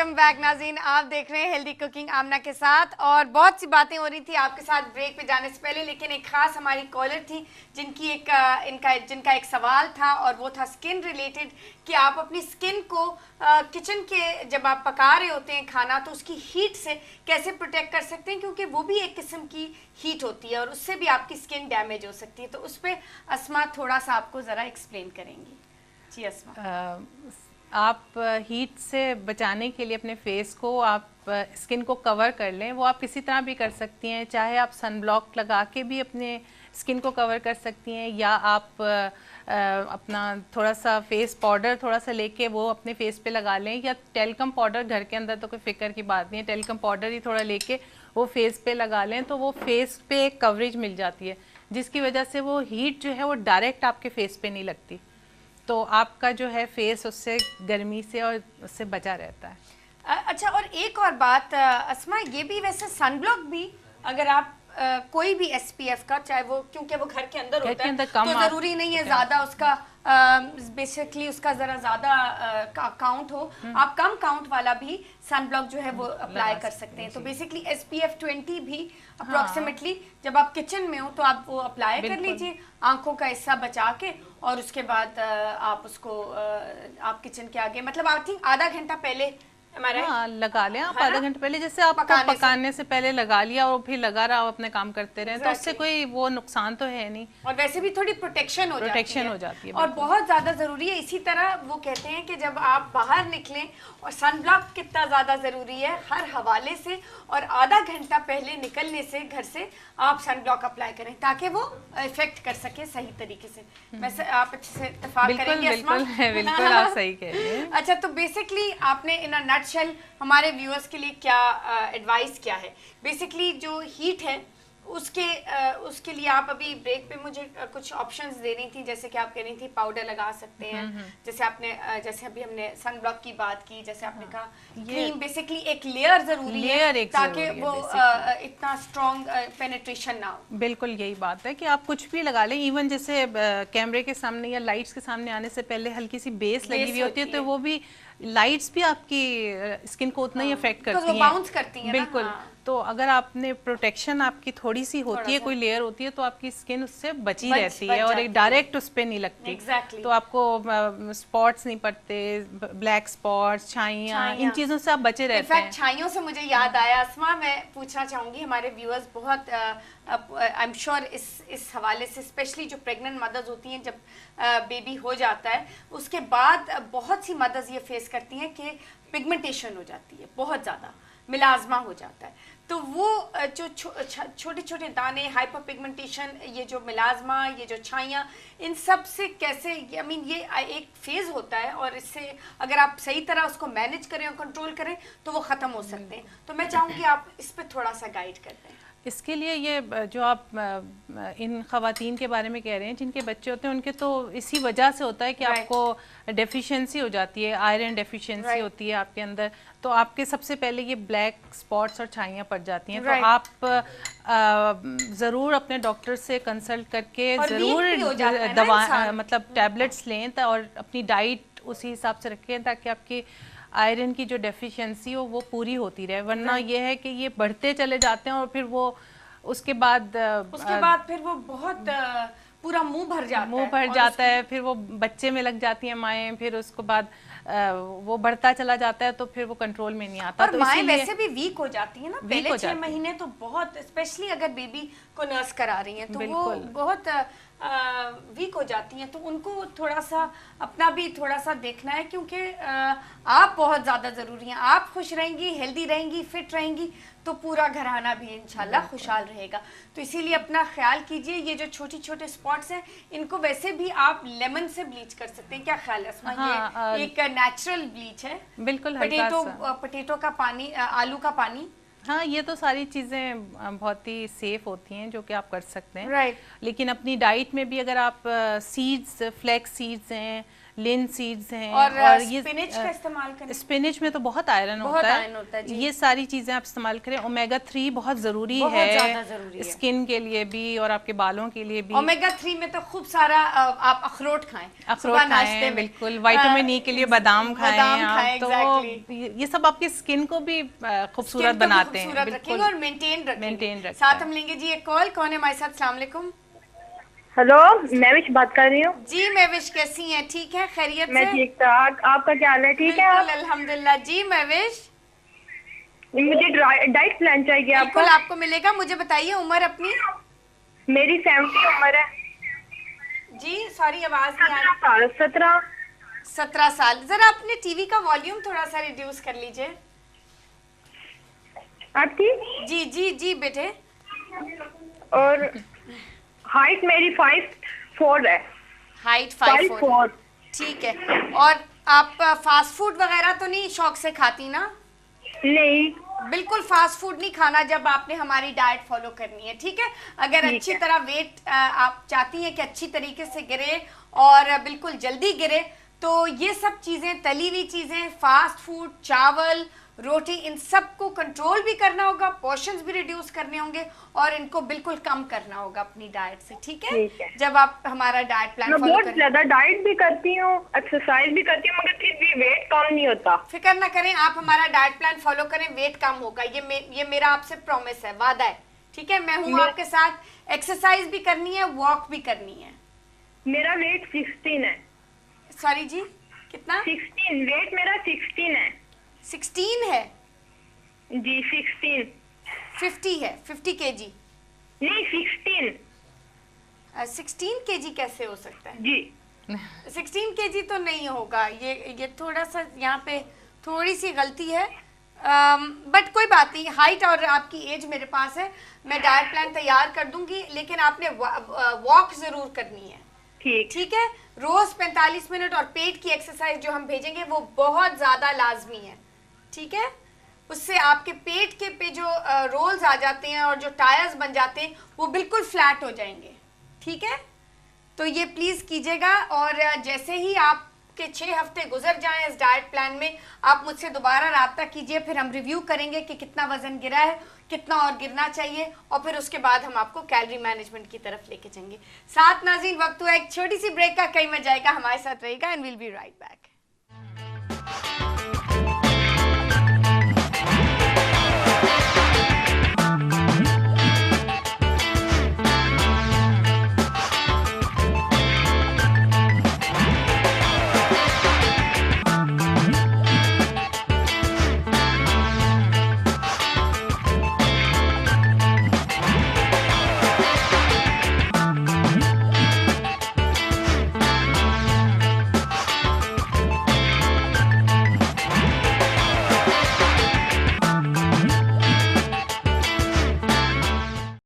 Welcome back नाज़रीन, आप देख रहे हैं हेल्दी कुकिंग आमना के साथ। और बहुत सी बातें हो रही थी आपके साथ ब्रेक पे जाने से पहले, लेकिन एक खास हमारी कॉलर थी जिनका एक सवाल था और वो था स्किन रिलेटेड, कि आप अपनी स्किन को किचन के जब आप पका रहे होते हैं खाना तो उसकी हीट से कैसे प्रोटेक्ट कर सकते हैं, क्योंकि वो भी एक किस्म की हीट होती है और उससे भी आपकी स्किन डैमेज हो सकती है। तो उस पर अस्मा थोड़ा सा आपको ज़रा एक्सप्लेन करेंगी। जी अस्मा। आप हीट से बचाने के लिए अपने फेस को आप स्किन को कवर कर लें। वो आप किसी तरह भी कर सकती हैं, चाहे आप सनब्लॉक लगा के भी अपने स्किन को कवर कर सकती हैं, या आप अपना थोड़ा सा फेस पाउडर थोड़ा सा लेके वो अपने फेस पे लगा लें, या टेल्कम पाउडर घर के अंदर तो कोई फिक्र की बात नहीं है, टेल्कम पाउडर ही थोड़ा लेके वो फेस पे लगा लें तो वो फेस पे एक कवरेज मिल जाती है, जिसकी वजह से वो हीट जो है वो डायरेक्ट आपके फेस पे नहीं लगती, तो आपका जो है फेस उससे गर्मी से और उससे बचा रहता है। अच्छा, और एक और बात अस्मा, ये भी वैसे सनब्लॉक भी अगर आप कोई भी SPF का, चाहे वो क्योंकि वो घर के अंदर होता है तो ज़रूरी नहीं है ज़्यादा उसका बेसिकली उसका ज़रा ज़्यादा काउंट हो, आप कम काउंट वाला भी सनब्लॉक जो है वो अप्लाई कर सकते हैं। तो बेसिकली SPF 20 भी अप्रोक्सीमेटली जब आप किचन में हो तो आप वो अप्लाई कर लीजिए आंखों का हिस्सा बचा के, और उसके बाद आप उसको आप किचन के आगे मतलब आई थिंक आधा घंटा पहले हाँ लगा लें आप, आधा घंटे पहले, जैसे आप पकाने से पहले लगा लिया और फिर लगा रहा अपने काम करते रहे तो उससे कोई वो नुकसान तो है नहीं, और वैसे भी थोड़ी प्रोटेक्शन हो जाती है और बहुत ज्यादा जरूरी है। इसी तरह वो कहते हैं कि जब आप बाहर निकलें, और सनब्लॉक कितना ज्यादा जरूरी है हर हवाले से, और आधा घंटा पहले निकलने से घर से आप सनब्लॉक अप्लाई करें ताकि वो इफेक्ट कर सके सही तरीके से। वैसे आप अच्छे से इत्तेफाक करेंगे अस्मा? बिल्कुल आप सही कह रहे हैं। अच्छा, तो बेसिकली आपने इन अ नटशेल हमारे व्यूअर्स के लिए क्या एडवाइस क्या है? बेसिकली जो हीट है उसके लिए आप अभी ब्रेक पे मुझे कुछ ऑप्शंस दे रही थी, जैसे कि आप कह रही थी पाउडर लगा सकते हैं, जैसे अभी हमने सनब्लॉक की बात की, जैसे आपने कहा क्रीम, बेसिकली एक लेयर जरूरी है ताकि वो इतना स्ट्रॉन्ग पेनिट्रेशन ना हो। बिल्कुल यही बात है कि आप कुछ भी लगा लें, इवन जैसे कैमरे के सामने या लाइट्स के सामने आने से पहले हल्की सी बेस लगी हुई होती है, तो वो भी लाइट्स भी आपकी स्किन को उतना ही अफेक्ट करती हैं, बाउंस करती हैं। बिल्कुल। तो अगर आपने प्रोटेक्शन आपकी थोड़ी सी होती है, कोई लेयर होती है, तो आपकी स्किन उससे बची रहती है और एक डायरेक्ट उस पर नहीं लगती। तो आपको स्पॉट्स नहीं पड़ते, ब्लैक स्पॉट्स, छाइयाँ, इन चीज़ों से आप बचे रहते हैं। छाइयों से मुझे याद आया अस्मा, मैं पूछना चाहूँगी, हमारे व्यूअर्स बहुत आई एम श्योर इस हवाले से, स्पेशली जो प्रेग्नेंट मदर्स होती हैं, जब बेबी हो जाता है उसके बाद बहुत सी मदर्स ये फेस करती हैं कि पिगमेंटेशन हो जाती है, बहुत ज़्यादा मिलाजमा हो जाता है। तो वो जो छोटे छोटे दाने, हाइपर पिगमेंटेशन, ये जो मिलाजमा, ये जो छाइयाँ, इन सब से कैसे, आई मीन ये एक फेज होता है और इससे अगर आप सही तरह उसको मैनेज करें और कंट्रोल करें तो वो ख़त्म हो सकते हैं। तो मैं चाहूँगी आप इस पर थोड़ा सा गाइड कर दें। इसके लिए ये जो आप इन ख़वातीन के बारे में कह रहे हैं जिनके बच्चे होते हैं, उनके तो इसी वजह से होता है कि आपको डेफिशिएंसी हो जाती है, आयरन डेफिशिएंसी होती है आपके अंदर, तो आपके सबसे पहले ये ब्लैक स्पॉट्स और छाइयाँ पड़ जाती हैं। तो आप ज़रूर अपने डॉक्टर से कंसल्ट करके ज़रूर दवा मतलब टैबलेट्स लें और अपनी डाइट उसी हिसाब से रखें ताकि आपकी आयरन की जो डेफिशिएंसी हो वो पूरी होती रहे, वरना ये है कि ये बढ़ते चले जाते हैं और फिर वो उसके बाद फिर वो बहुत पूरा मुंह भर जाता है, फिर वो बच्चे में लग जाती है माएँ, फिर उसके बाद वो बढ़ता चला जाता है तो फिर वो कंट्रोल में नहीं आता। और तो माएँ वैसे भी वीक हो जाती है ना, पहले 6 महीने तो बहुत, स्पेशली अगर बेबी को नर्स करा रही हैं तो वो बहुत वीक हो जाती हैं, तो उनको थोड़ा सा अपना भी थोड़ा सा देखना है, क्योंकि आप बहुत ज़्यादा ज़रूरी हैं। आप खुश रहेंगी, हेल्दी रहेंगी, फिट रहेंगी तो पूरा घराना भी इंशाल्लाह खुशहाल रहेगा। तो इसीलिए अपना ख्याल कीजिए। ये जो छोटे छोटे स्पॉट्स हैं इनको वैसे भी आप लेमन से ब्लीच कर सकते हैं, क्या ख्याल है अस्मा? ये एक नेचुरल ब्लीच है, बिल्कुल। पोटैटो का पानी, आलू का पानी, हाँ ये तो सारी चीज़ें बहुत ही सेफ होती हैं जो कि आप कर सकते हैं। लेकिन अपनी डाइट में भी अगर आप सीड्स, फ्लैक्स सीड्स हैं लिन सीड्स हैं, और स्पिनच का इस्तेमाल करें। स्पिनच में तो बहुत आयरन बहुत होता आयरन होता है जी। ये सारी चीजें आप इस्तेमाल करें। ओमेगा 3 बहुत जरूरी बहुत है, ज़्यादा ज़रूरी है। स्किन के लिए भी और आपके बालों के लिए भी। ओमेगा 3 में तो खूब सारा आप अखरोट खाएं, अखरोट खाएं, बिल्कुल। विटामिन ई के लिए बादाम खाएं आप, तो ये सब आपकी स्किन को भी खूबसूरत बनाते हैं, रखेंगे और मेंटेन रखेंगे। रखते साथ हम लेंगे जी एक कॉल। कौन है हमारे साथ? अस्सलाम वालेकुम। हेलो, मैं विश बात कर रही हूँ जी। मैं विश, कैसी हैं? ठीक है, खैरियत से? मैं ठीक ठाक। आपका क्या हाल है? ठीक है आप? अल्हम्दुलिल्लाह जी। मैं विश, मुझे डाइट प्लान चाहिए आपका। बिल्कुल आपको मिलेगा। मुझे बताइए उम्र अपनी। मेरी 70 उम्र है जी। सॉरी, आवाज नहीं आ रही। 17 साल। जरा अपने टीवी का वॉल्यूम थोड़ा सा रिड्यूस कर लीजिए। आपकी? जी जी जी बेटे। और हाइट मेरी 5'4" है। हाइट 5'4", ठीक है। और आप फास्ट फूड वगैरह तो नहीं शौक से खाती ना? नहीं। बिल्कुल फास्ट फूड नहीं खाना जब आपने हमारी डाइट फॉलो करनी है, ठीक है। अगर ठीक अच्छी है। तरह वेट आप चाहती हैं कि अच्छी तरीके से गिरे और बिल्कुल जल्दी गिरे, तो ये सब चीजें, तली हुई चीजें, फास्ट फूड, चावल, रोटी, इन सब को कंट्रोल भी करना होगा, पोर्शंस भी रिड्यूस करने होंगे और इनको बिल्कुल कम करना होगा अपनी डाइट से, ठीक है। जब आप हमारा डाइट प्लान मैं फॉलो बहुत करें। ज्यादा डाइट भी करती हूँ, एक्सरसाइज भी करती हूँ, मगर फिर भी वेट कम नहीं होता। फिक्र ना करें, आप हमारा डाइट प्लान फॉलो करें, वेट कम होगा। ये मेरा आपसे प्रॉमिस है, वादा है, ठीक है। मैं हूँ आपके साथ। एक्सरसाइज भी करनी है, वॉक भी करनी है। मेरा वेट 16 है। सॉरी जी, कितना? 16। वेट मेरा 16 है 16 है जी। 16। 50 है, 50 केजी नहीं, 16। 16 केजी कैसे हो सकता है जी? 16 केजी तो नहीं होगा। ये थोड़ा सा यहाँ पे थोड़ी सी गलती है, बट कोई बात नहीं। हाइट और आपकी एज मेरे पास है, मैं डाइट प्लान तैयार कर दूंगी, लेकिन आपने वॉक जरूर करनी है, ठीक है। रोज 45 मिनट और पेट की एक्सरसाइज जो हम भेजेंगे वो बहुत ज्यादा लाजमी है, ठीक है। उससे आपके पेट के पे जो रोल्स आ जाते हैं और जो टायर्स बन जाते हैं वो बिल्कुल फ्लैट हो जाएंगे, ठीक है। तो ये प्लीज कीजिएगा। और जैसे ही आपके 6 हफ्ते गुजर जाएं इस डाइट प्लान में, आप मुझसे दोबारा राब्ता कीजिए, फिर हम रिव्यू करेंगे कि कितना वजन गिरा है, कितना और गिरना चाहिए, और फिर उसके बाद हम आपको कैलोरी मैनेजमेंट की तरफ लेके जाएंगे। साथ नाज़रीन, वक्त हुआ एक छोटी सी ब्रेक का, कहीं मत जाएगा, हमारे साथ रहेगा and will be right back.